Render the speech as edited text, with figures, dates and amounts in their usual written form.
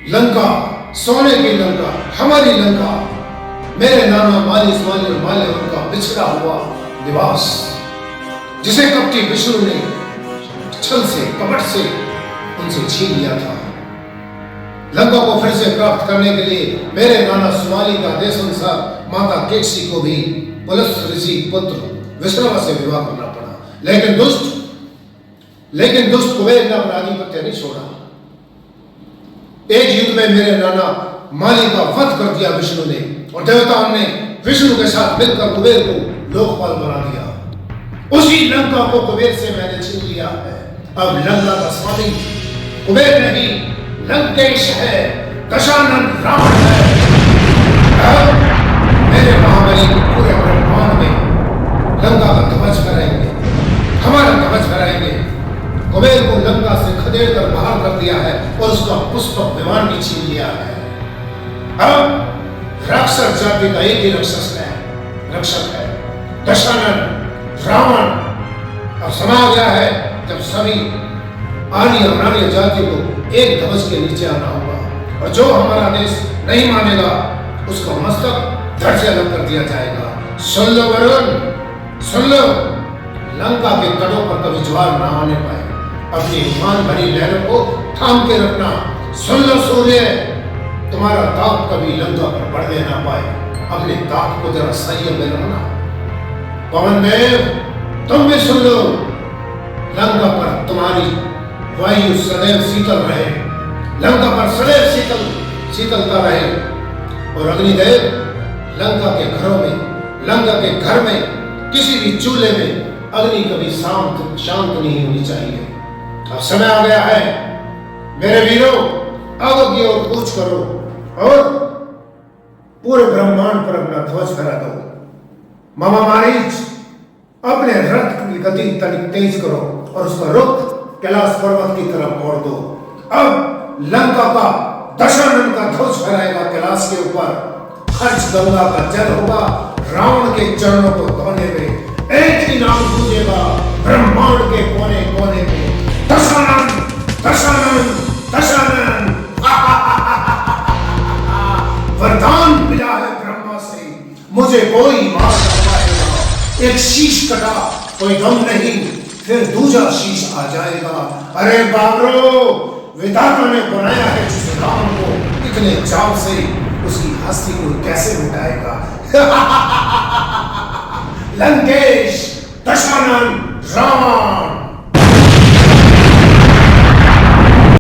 लंका, सोने की लंका, हमारी लंका, मेरे नाना माली स्वाली और माले उनका बिछड़ा हुआ निवास, जिसे कपटी विष्णु ने छल से कपट से उनसे छीन लिया था। लंका को फिर से प्राप्त करने के लिए मेरे नाना सुमाली का आदेश अनुसार माता केकसी को भी पुलस्त्य ऋषि पुत्र विश्रवा से विवाह करना पड़ा। लेकिन दुष्ट कुबेर ने अपना आधिपत्य नहीं छोड़ा। एक युद्ध में मेरे नाना माली का वध कर दिया विष्णु ने, और देवताओं ने विष्णु के साथ मिलकर कुबेर को लोकपाल बना दिया। उसी लंका को कुबेर से मैंने छीन लिया है। अब लंका का स्वामी कुबेर नहीं, लंकेश है, दशानन रावण है। अब मेरे महाबली पूरे ब्रह्मांड में लंका का ध्वज फहराएंगे, हमारा ध्वज फहराएंगे। कुबेर को लंका से खदेड़ कर बाहर कर दिया है और उसका पुष्पक विमान भी छीन लिया है। अब राक्षस जाति का एक ही रक्षक है, दशानन रावण। अब समा गया है जब सभी आर्य और नार्य जाति को एक ध्वज के नीचे आना होगा, और जो हमारा देश नहीं मानेगा उसका मस्तक धड़ से अलग कर दिया जाएगा। सुन लो वरुण, सुन लो, लंका के तटों पर कभी ज्वार ना आने पाए। अपनी उफान भरी लहरों को थाम के रखना। सुन लो सूर्य, तुम्हारा ताप कभी लंका पर बढ़ने ना पाए। अपने ताप को जरा संयम में रखना। पवन देव, तुम भी सुन लो, लंका पर तुम्हारी वायु सदैव शीतल रहे, लंका पर सदैव शीतलता रहे। और अग्निदेव, लंका के घरों में, लंका के घर में, किसी भी चूल्हे में अग्नि कभी शांत नहीं होनी चाहिए। अब समय आ गया है मेरे वीरों, आग की ओर कूच करो और पूरे ब्रह्मांड पर अपना ध्वज फहरा दो। मामा मारीच, अपने रथ की गति तनिक तेज करो और उसका रुख कैलाश पर्वत की तरफ मोड़ दो। अब लंका का दशानन का ध्वज फहराएगा कैलाश के ऊपर। खर्च गंगा का जल होगा रावण के चरणों को धोने में। एक ही नाम गूंजेगा ब्रह्मांड के कोने कोने में, दशानन, दशानन, दशानन। वरदान मिला है ब्रह्मा से, मुझे कोई मार न पाएगा। एक शीश कटा, कोई गम नहीं, फिर दूसरा शीश आ जाएगा। अरे बाबरो, विधाता ने बनाया है जिस राम को इतने चाव से, उसकी हस्ती को कैसे मिटाएगा। लंकेश, दशानन, रावण।